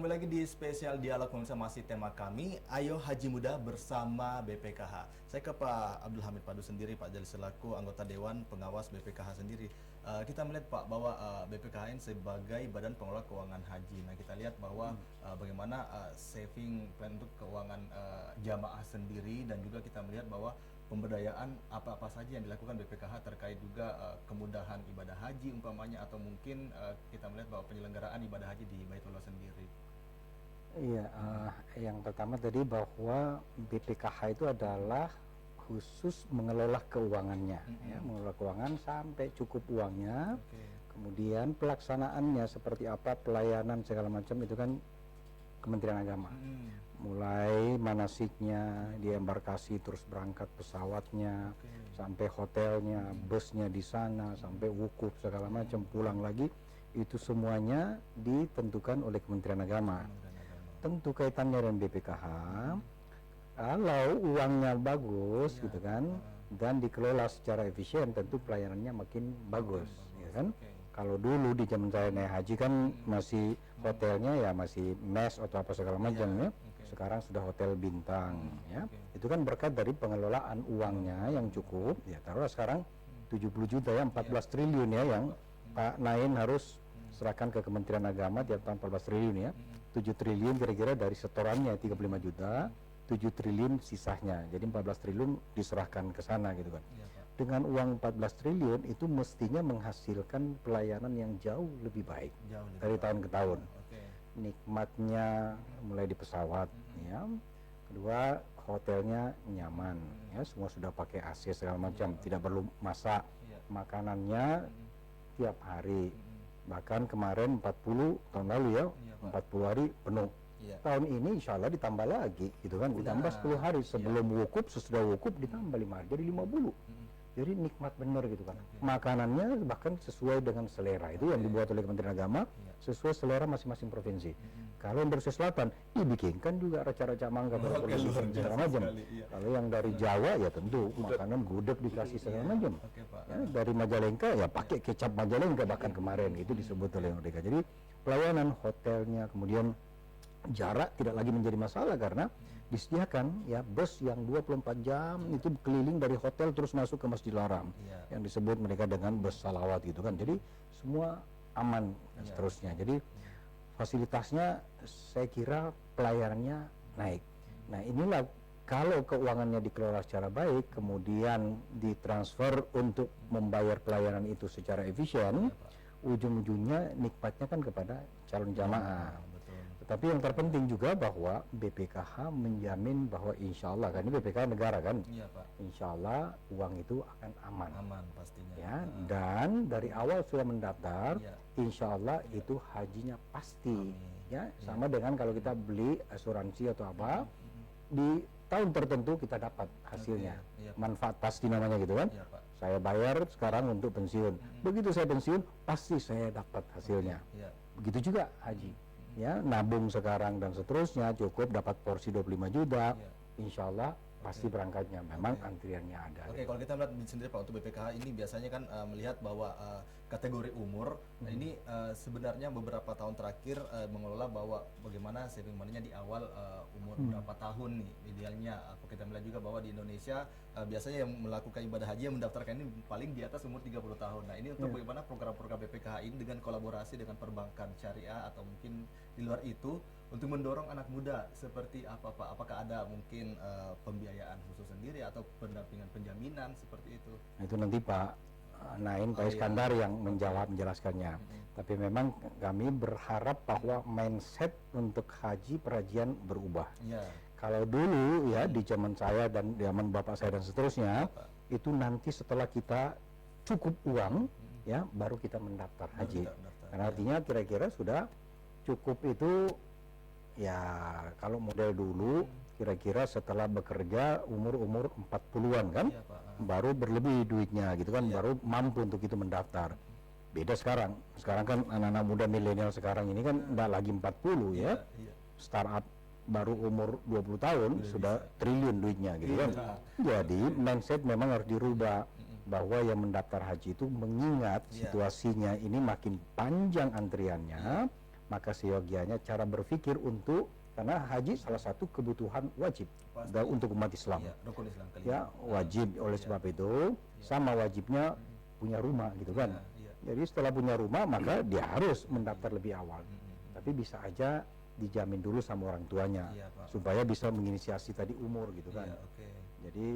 kembali lagi di spesial dialog pemirsa, masih tema kami Ayo Haji Muda bersama BPKH. Saya ke Pak Abdul Hamid Padu sendiri, Pak, jadi selaku anggota Dewan Pengawas BPKH sendiri. Kita melihat Pak bahwa BPKH ini sebagai badan pengelola keuangan haji. Nah, kita lihat bahwa bagaimana saving plan untuk keuangan jamaah sendiri, dan juga kita melihat bahwa pemberdayaan apa-apa saja yang dilakukan BPKH terkait juga kemudahan ibadah haji umpamanya, atau mungkin kita melihat bahwa penyelenggaraan ibadah haji di Baitullah sendiri. Iya, yang pertama tadi bahwa BPKH itu adalah khusus mengelola keuangannya, ya, mengelola keuangan sampai cukup uangnya. Kemudian pelaksanaannya seperti apa, pelayanan segala macam itu kan Kementerian Agama. Mulai manasiknya di embarkasi, terus berangkat pesawatnya, sampai hotelnya, busnya di sana, sampai wukuf segala macam, pulang lagi, itu semuanya ditentukan oleh Kementerian Agama. Tentu kaitannya dengan BPKH. Kalau uangnya bagus, gitu kan, dan dikelola secara efisien, tentu pelayanannya makin bagus, ya kan? Kalau dulu di zaman saya naik haji kan masih hotelnya ya masih mes atau apa segala macam, ya. Sekarang sudah hotel bintang, ya. Itu kan berkat dari pengelolaan uangnya yang cukup, ya. Taruhlah sekarang 70 juta ya, 14 triliun ya yang Pak Nain harus serahkan ke Kementerian Agama tiap tahun, 14 triliun ya. 7 triliun kira-kira dari setorannya 35 juta, 7 triliun sisanya. Jadi 14 triliun diserahkan ke sana gitu kan. Dengan uang 14 triliun itu mestinya menghasilkan pelayanan yang jauh lebih baik dari tahun ke tahun. Nikmatnya mulai di pesawat, ya. Kedua, hotelnya nyaman, ya, semua sudah pakai AC segala macam, tidak perlu masak. Makanannya tiap hari. Bahkan kemarin 40 tahun lalu ya, 40 hari penuh. Tahun ini insya Allah ditambah lagi, gitu kan, ditambah 10 hari sebelum wukuf, sesudah wukuf ditambah 5 hari, jadi 50. Jadi nikmat benar gitu kan. Makanannya bahkan sesuai dengan selera, itu yang dibuat oleh Kementerian Agama, sesuai selera masing-masing provinsi. Kalau yang dari Selatan, dibikinkan juga raca-raca mangga segala macam. Kalau yang dari Jawa ya tentu makanan gudeg dikasih segala macam. Ya, dari Majalengka ya pakai kecap Majalengka bahkan kemarin itu disebut oleh mereka. Jadi pelayanan hotelnya, kemudian jarak tidak lagi menjadi masalah karena disediakan ya bus yang 24 jam itu keliling dari hotel terus masuk ke Masjidil Haram, yang disebut mereka dengan bus salawat gitu kan. Jadi semua aman dan seterusnya. Jadi fasilitasnya saya kira pelayanannya naik. Nah, inilah kalau keuangannya dikelola secara baik, kemudian ditransfer untuk membayar pelayanan itu secara efisien, ujung-ujungnya nikmatnya kan kepada calon jamaah. Tapi yang terpenting juga bahwa BPKH menjamin bahwa insya Allah, kan ini BPKH negara kan, insya Allah uang itu akan aman. Aman pastinya. Ya, dan dari awal sudah mendaftar, insya Allah itu hajinya pasti. Ya, sama dengan kalau kita beli asuransi atau apa, di tahun tertentu kita dapat hasilnya. Manfaat pasti namanya gitu kan. Saya bayar sekarang untuk pensiun. Begitu saya pensiun, pasti saya dapat hasilnya. Begitu juga haji. Ya, nabung sekarang dan seterusnya, cukup dapat porsi 25 juta, insya Allah pasti berangkatnya. Memang antriannya ada. Kalau kita melihat sendiri Pak, untuk BPKH ini biasanya kan melihat bahwa kategori umur, ini sebenarnya beberapa tahun terakhir mengelola bahwa bagaimana saving money-nya di awal umur berapa tahun nih idealnya. Kita melihat juga bahwa di Indonesia biasanya yang melakukan ibadah haji yang mendaftarkan ini paling di atas umur 30 tahun. Nah, ini untuk bagaimana program-program BPKH ini dengan kolaborasi dengan perbankan syariah atau mungkin di luar itu untuk mendorong anak muda seperti apa Pak? Apakah ada mungkin pembiayaan khusus sendiri atau pendampingan penjaminan seperti itu? Itu nanti Pak Nain, Pak Iskandar yang menjelaskannya. Tapi memang kami berharap bahwa mindset untuk haji perajian berubah. Kalau dulu ya di zaman saya dan zaman bapak saya dan seterusnya, itu nanti setelah kita cukup uang ya baru kita mendaftar haji. Karena artinya kira-kira sudah cukup itu ya, kalau model dulu kira-kira setelah bekerja umur 40-an kan, baru berlebih duitnya gitu kan, baru mampu untuk itu mendaftar. Beda sekarang kan anak-anak muda milenial sekarang ini kan enggak lagi 40 ya, startup baru umur 20 tahun sudah triliun duitnya gitu kan. Jadi mindset memang harus dirubah, bahwa yang mendaftar haji itu mengingat situasinya ini makin panjang antriannya, maka seyogianya cara berpikir untuk, karena haji salah satu kebutuhan wajib Pasti. untuk umat Islam. Iya, rukun Islam kelima. Ya, wajib. Oleh sebab itu sama wajibnya punya rumah gitu kan. Iya. Jadi setelah punya rumah maka dia harus mendaftar lebih awal. Tapi bisa aja dijamin dulu sama orang tuanya Iya, Pak. supaya bisa menginisiasi tadi umur gitu kan. Iya, oke. Jadi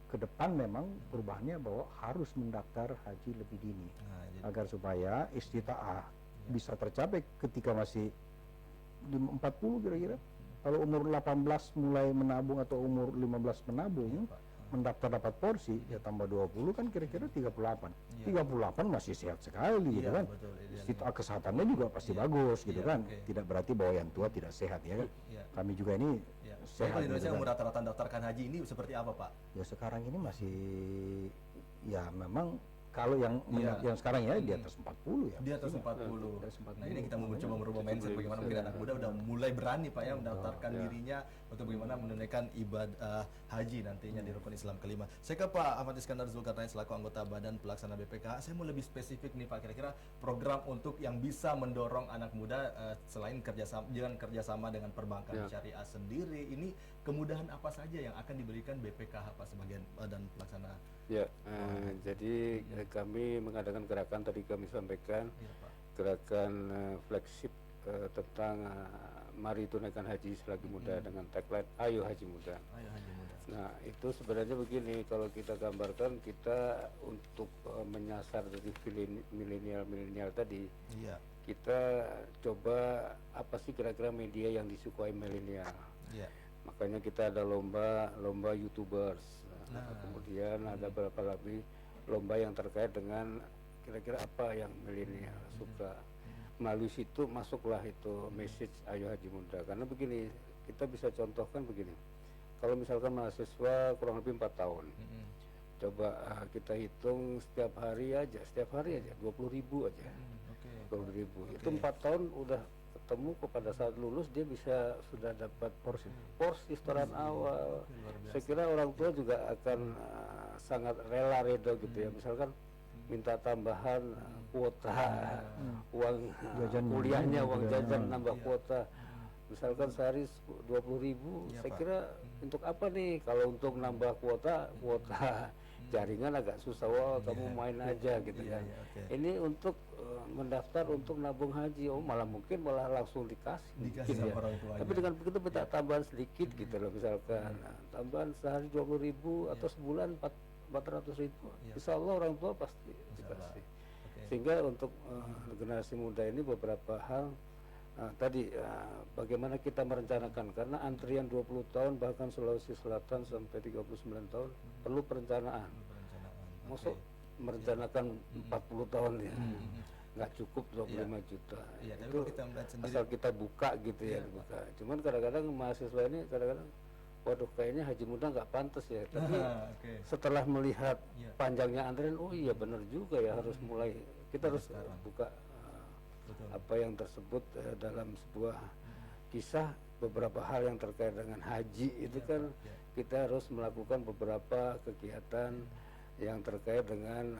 ke depan memang perubahannya bahwa harus mendaftar haji lebih dini Nah, jadi agar supaya istita'ah bisa tercapai ketika masih 40 kira-kira. Kalau umur 18 mulai menabung atau umur 15 menabung, Pak. mendaftar dapat porsi, ya tambah 20 kan kira-kira 38. 38 masih sehat sekali gitu Iya, kan. betul, idealnya. Istita'ah kesehatannya juga pasti bagus gitu Iya, kan. oke. Tidak berarti bahwa yang tua tidak sehat ya kan. Iya. Kami juga ini Ya. Jadi sehat kalau di Indonesia gitu kan. umur rata-rata daftarkan haji ini seperti apa, Pak? Ya sekarang ini masih, ya memang kalau yang Iya. yang sekarang ya di atas 40 ya. Di atas Iya. 40. Di atas 40. Nah, ini kita mau mencoba merubah mindset bagaimana mungkin anak muda udah mulai berani Pak ya mendaftarkan dirinya untuk bagaimana menunaikan ibadah haji nantinya di rukun Islam kelima. Saya ke Pak Ahmad Iskandar Zulkarnain selaku anggota Badan Pelaksana BPKH. Saya mau lebih spesifik nih Pak, kira-kira program untuk yang bisa mendorong anak muda selain kerjasama dengan perbankan syariah sendiri, ini kemudahan apa saja yang akan diberikan BPKH Pak sebagai Badan Pelaksana? Ya, jadi kami mengadakan gerakan tadi kami sampaikan, Iya, Pak. gerakan flagship tentang mari tunaikan haji selagi muda dengan tagline Ayo Haji Muda. Ayo haji muda. Nah itu sebenarnya begini, kalau kita gambarkan kita untuk menyasar dari milenial tadi, Iya. kita coba apa sih kira-kira media yang disukai milenial. Iya. Makanya kita ada lomba YouTubers. Kemudian ada beberapa lagi lomba yang terkait dengan kira-kira apa yang milenial suka. Melalui situ masuklah itu message Ayo Haji Muda. Karena begini, kita bisa contohkan begini. Kalau misalkan mahasiswa kurang lebih 4 tahun, coba kita hitung setiap hari aja 20.000 aja. Oke. 20.000. Itu 4 tahun udah ketemu, kepada saat lulus dia sudah dapat porsi setoran awal. Saya kira orang tua juga akan sangat rela redo gitu ya. Misalkan minta tambahan kuota uang kuliahnya, uang jajan nambah kuota. Misalkan sehari 20.000, saya kira untuk apa nih? Kalau untuk nambah kuota jaringan agak susah, wah kamu main aja gitu kan. Ini untuk mendaftar untuk nabung haji, malah langsung dikasih Dikasih sama orang tuanya. tapi dengan begitu minta tambahan sedikit gitu loh, misalkan tambahan sehari 20.000 atau sebulan 400.000, insya Allah orang tua pasti dikasih. Sehingga untuk generasi muda ini beberapa hal tadi bagaimana kita merencanakan, karena antrian 20 tahun bahkan Sulawesi Selatan sampai 39 tahun perlu perencanaan. Maksud merencanakan 40 tahun ya, nggak cukup 25 juta. Iya, tapi Itu kalau kita melihat sendiri, asal kita buka gitu ya, buka. Cuman kadang-kadang mahasiswa ini kadang-kadang, waduh kayaknya haji muda nggak pantas ya. Tapi setelah melihat panjangnya antrian, oh iya benar juga ya, harus mulai, kita harus buka apa yang tersebut dalam sebuah kisah. Beberapa hal yang terkait dengan haji itu kan kita harus melakukan beberapa kegiatan yang terkait dengan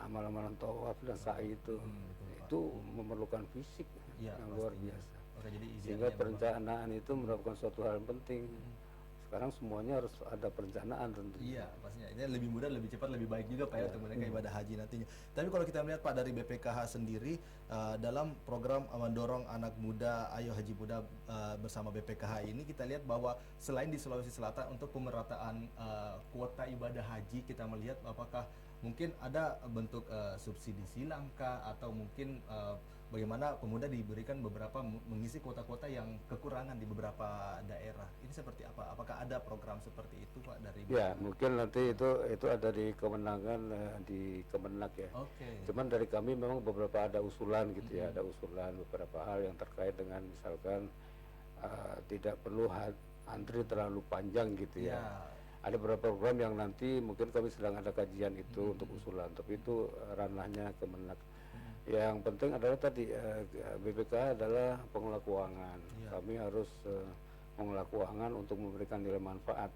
amal-amalan tawaf dan sa'i itu memerlukan fisik yang luar biasa. Sehingga perencanaan itu merupakan suatu hal yang penting. Sekarang semuanya harus ada perencanaan tentunya. Iya, pastinya. Ini lebih mudah, lebih cepat, lebih baik juga Pak ya untuk menunaikan ibadah haji nantinya. Tapi kalau kita melihat Pak dari BPKH sendiri dalam program mendorong anak muda Ayo Haji Muda bersama BPKH ini, kita lihat bahwa selain di Sulawesi Selatan untuk pemerataan kuota ibadah haji, kita melihat apakah mungkin ada bentuk subsidi silang kah, atau mungkin bagaimana pemuda diberikan beberapa mengisi kuota-kuota yang kekurangan di beberapa daerah. Ini seperti apa? Apakah ada program seperti itu Pak dari Ya, mungkin nanti itu ada di kewenangan di Kemenak ya. Cuman dari kami memang beberapa ada usulan gitu ya, ada usulan beberapa hal yang terkait dengan misalkan tidak perlu antri terlalu panjang gitu ya. Ada beberapa program yang nanti mungkin kami sedang ada kajian itu untuk usulan, tapi itu ranahnya Kemenak. Yang penting adalah tadi BPK adalah pengelola keuangan. Kami harus mengelola keuangan untuk memberikan nilai manfaat.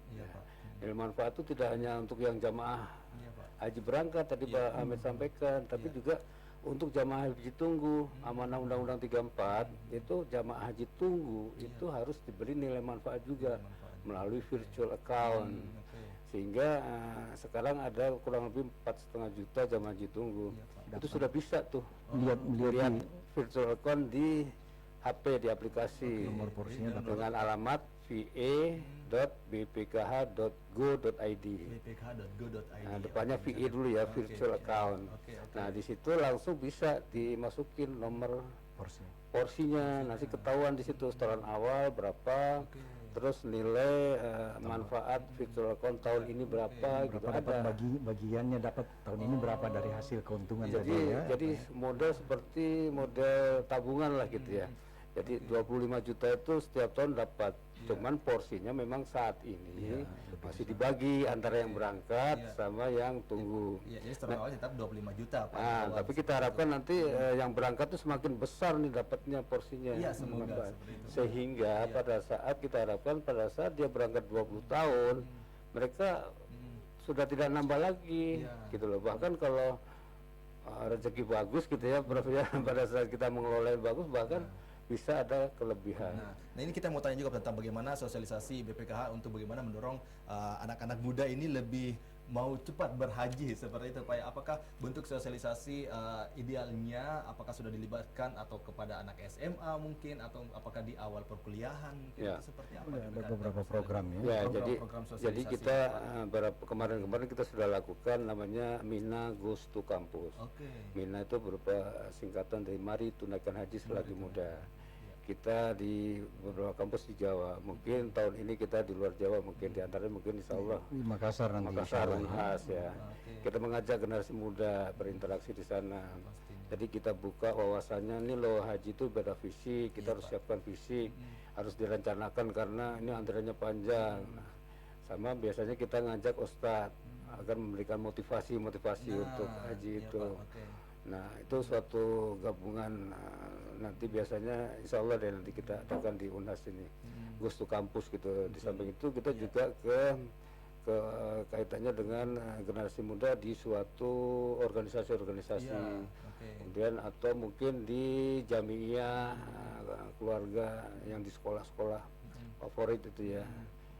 Nilai manfaat itu tidak hanya untuk yang jamaah haji berangkat tadi Pak Ahmed sampaikan, tapi juga untuk jamaah haji tunggu amanah Undang-Undang 34 itu jamaah haji tunggu itu harus diberi nilai manfaat juga melalui virtual account. Sehingga sekarang ada kurang lebih 4,5 juta jamaah haji tunggu. Itu sudah bisa tuh lihat virtual account di HP, di aplikasi nomor porsinya dengan alamat va.bpkh.go.id. Nah, depannya VA dulu ya, virtual account. Nah, di situ langsung bisa dimasukin nomor porsinya, nanti ketahuan di situ setoran awal berapa, terus nilai manfaat virtual account tahun ini berapa, gitu ada. Bagiannya dapat tahun ini berapa dari hasil keuntungan. Jadi model seperti model tabungan lah gitu ya. Jadi 25 juta itu setiap tahun dapat. Cuman porsinya memang saat ini masih dibagi antara yang berangkat sama yang tunggu. Jadi setelah awal tetap 25 juta Pak. Tapi kita harapkan nanti yang berangkat itu semakin besar nih dapatnya porsinya. Semoga sehingga pada saat kita harapkan pada saat dia berangkat 20 tahun mereka sudah tidak nambah lagi gitu loh. Bahkan kalau rezeki bagus gitu ya Prof ya, pada saat kita mengelola yang bagus bahkan bisa ada kelebihan. Nah ini kita mau tanya juga tentang bagaimana sosialisasi BPKH untuk bagaimana mendorong anak-anak muda ini lebih mau cepat berhaji seperti itu Pak. Apakah bentuk sosialisasi idealnya apakah sudah dilibatkan atau kepada anak SMA mungkin atau apakah di awal perkuliahan mungkin seperti apa? Ada beberapa program jadi kita kemarin kita sudah lakukan namanya Mina Goes to Campus. Mina itu berupa singkatan dari Mari Tunaikan Haji Selagi Muda. Kita di beberapa kampus di Jawa, mungkin tahun ini kita di luar Jawa, mungkin di antaranya mungkin insya Allah di Makassar nanti. Makassar, Unhas ya. Kita mengajak generasi muda berinteraksi di sana. Jadi kita buka wawasannya, ini loh haji itu beda fisik, kita harus siapkan fisik, harus direncanakan karena ini antriannya panjang. Nah, sama biasanya kita ngajak ustadz agar memberikan motivasi untuk haji itu. Nah itu suatu gabungan nanti biasanya insya Allah deh nanti kita adakan di Unhas ini Goes to Campus gitu. Di samping itu kita juga ke kaitannya dengan generasi muda di suatu organisasi-organisasi kemudian atau mungkin di jamiah keluarga yang di sekolah-sekolah favorit itu ya.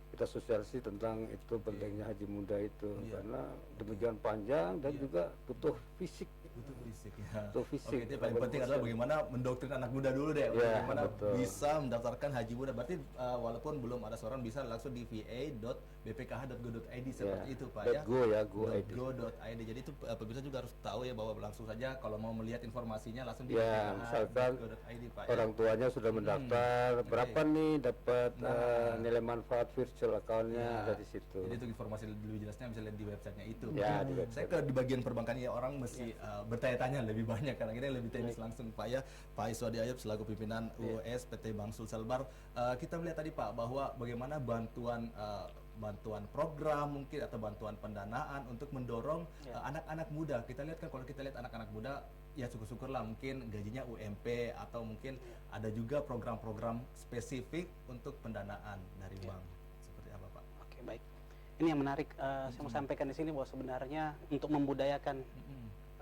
Kita sosialisasi tentang itu pentingnya haji muda itu karena demikian panjang dan juga butuh fisik. Butuh fisik. Itu paling penting adalah bagaimana mendoktrin anak muda dulu deh, bagaimana bisa mendaftarkan haji muda. Berarti walaupun belum ada seorang bisa langsung di va.bpkh.go.id seperti itu Pak ya. .go.id. Jadi itu pemirsa juga harus tahu ya bahwa langsung saja kalau mau melihat informasinya langsung di misalkan Pak, orang tuanya sudah mendaftar berapa nih dapat nilai manfaat virtual account-nya ada di situ. Jadi itu informasi lebih jelasnya bisa lihat di websitenya itu. Saya ke di bagian perbankan ya orang mesti bertanya-tanya lebih banyak karena kita lebih teknis langsung Pak ya. Pak Iswadi Ayub selaku pimpinan UUS PT Bank Sulselbar. Kita melihat tadi Pak bahwa bagaimana bantuan program mungkin atau bantuan pendanaan untuk mendorong anak-anak muda. Kita lihat kan kalau kita lihat anak-anak muda ya syukur-syukurlah mungkin gajinya UMP atau mungkin ada juga program-program spesifik untuk pendanaan dari bank. Seperti apa Pak? Oke, baik. Ini yang menarik saya mau sampaikan di sini bahwa sebenarnya untuk membudayakan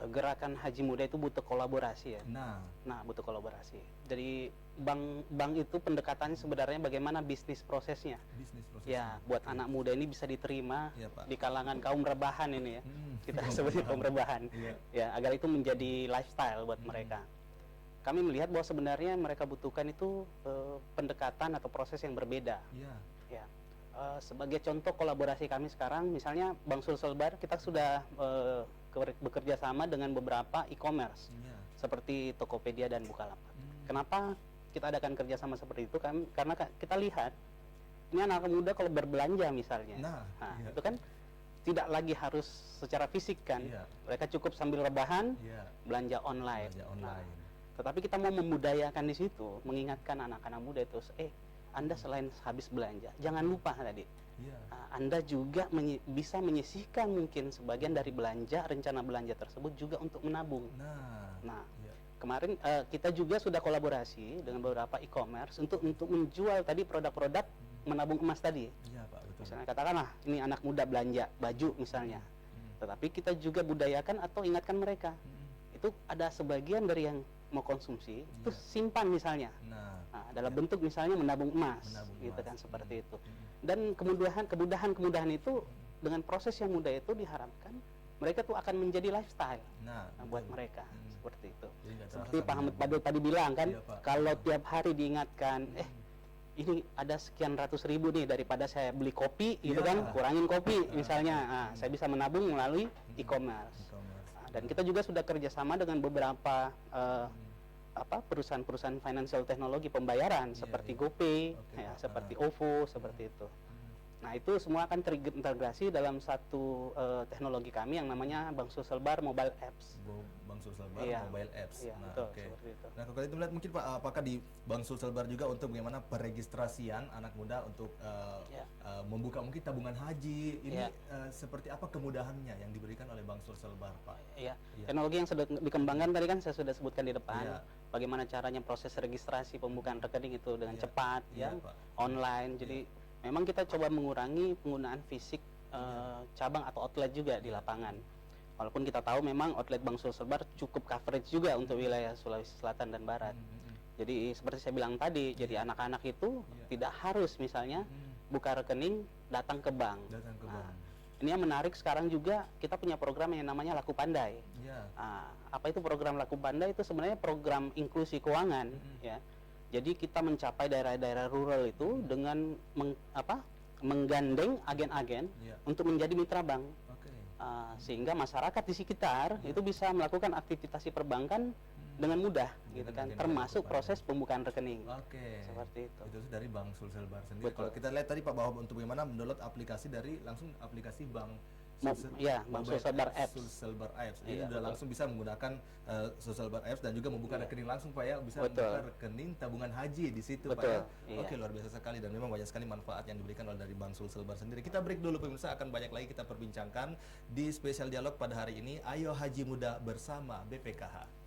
gerakan haji muda itu butuh kolaborasi ya. Nah, butuh kolaborasi. Jadi bank itu pendekatannya sebenarnya bagaimana bisnis prosesnya. Ya, buat anak muda ini bisa diterima di kalangan kaum rebahan ini ya. Kita sebutnya kaum rebahan. Ya, agar itu menjadi lifestyle buat mereka. Kami melihat bahwa sebenarnya mereka butuhkan itu pendekatan atau proses yang berbeda. Ya. Sebagai contoh kolaborasi kami sekarang, misalnya Bank Sulselbar kita sudah bekerja sama dengan beberapa e-commerce seperti Tokopedia dan Bukalapak. Kenapa kita adakan kerjasama seperti itu? Karena kita lihat ini anak muda kalau berbelanja misalnya, itu kan tidak lagi harus secara fisik kan, mereka cukup sambil rebahan belanja online. Tetapi kita mau membudayakan di situ, mengingatkan anak-anak muda itu, Anda selain habis belanja, jangan lupa tadi. Anda juga bisa menyisihkan mungkin sebagian dari rencana belanja tersebut juga untuk menabung. Kemarin kita juga sudah kolaborasi dengan beberapa e-commerce untuk menjual tadi produk-produk menabung emas tadi. Misalnya katakanlah ini anak muda belanja baju misalnya, tetapi kita juga budayakan atau ingatkan mereka. itu ada sebagian dari yang mau konsumsi itu simpan misalnya. Nah, dalam bentuk misalnya menabung emas, gitu kan, seperti itu. Dan kemudahan itu dengan proses yang mudah itu diharapkan mereka tuh akan menjadi lifestyle buat mereka, seperti itu. Seperti Pak Ahmad Fadil tadi bilang kan, kalau tiap hari diingatkan, ini ada sekian ratus ribu nih, daripada saya beli kopi gitu kan, kurangin kopi misalnya, saya bisa menabung melalui e-commerce. Dan kita juga sudah kerjasama dengan beberapa perusahaan-perusahaan financial teknologi pembayaran seperti GoPay, seperti OVO, seperti itu. Nah, itu semua akan terintegrasi dalam satu teknologi kami yang namanya Bank Sulselbar Mobile Apps. Bank Sulselbar Mobile Apps. Iya, Nah, betul, oke. seperti itu. Nah, kalau itu melihat mungkin Pak, apakah di Bank Sulselbar juga untuk bagaimana peregistrasian anak muda untuk membuka mungkin tabungan haji ini seperti apa kemudahannya yang diberikan oleh Bank Sulselbar, Pak? Iya. Teknologi yang sudah dikembangkan tadi kan saya sudah sebutkan di depan. Bagaimana caranya proses registrasi pembukaan rekening itu dengan cepat, online. Jadi memang kita coba mengurangi penggunaan fisik cabang atau outlet juga di lapangan. Walaupun kita tahu memang outlet Bank Sulselbar cukup coverage juga untuk wilayah Sulawesi Selatan dan Barat. Jadi seperti saya bilang tadi, jadi anak-anak itu tidak harus misalnya buka rekening datang ke bank. Ini yang menarik sekarang juga kita punya program yang namanya Laku Pandai. Apa itu program Laku Pandai? Itu sebenarnya program inklusi keuangan, ya. Jadi kita mencapai daerah-daerah rural itu dengan menggandeng agen-agen untuk menjadi mitra bank, sehingga masyarakat di sekitar itu bisa melakukan aktivitas perbankan dengan mudah, gitu kan, termasuk proses pembukaan rekening. Seperti itu. Itu dari Bank Sulselbar sendiri. Betul. Kalau kita lihat tadi Pak, bahwa untuk bagaimana mendownload aplikasi dari langsung aplikasi Bank Bank Sulselbar Apps. Sulselbar Apps. Jadi sudah langsung bisa menggunakan Sulselbar Apps dan juga membuka rekening langsung Pak ya, bisa membuka rekening tabungan haji di situ Pak ya. Oke, luar biasa sekali dan memang banyak sekali manfaat yang diberikan oleh dari Bank Sulselbar sendiri. Kita break dulu pemirsa, akan banyak lagi kita perbincangkan di spesial dialog pada hari ini. Ayo Haji Muda bersama BPKH.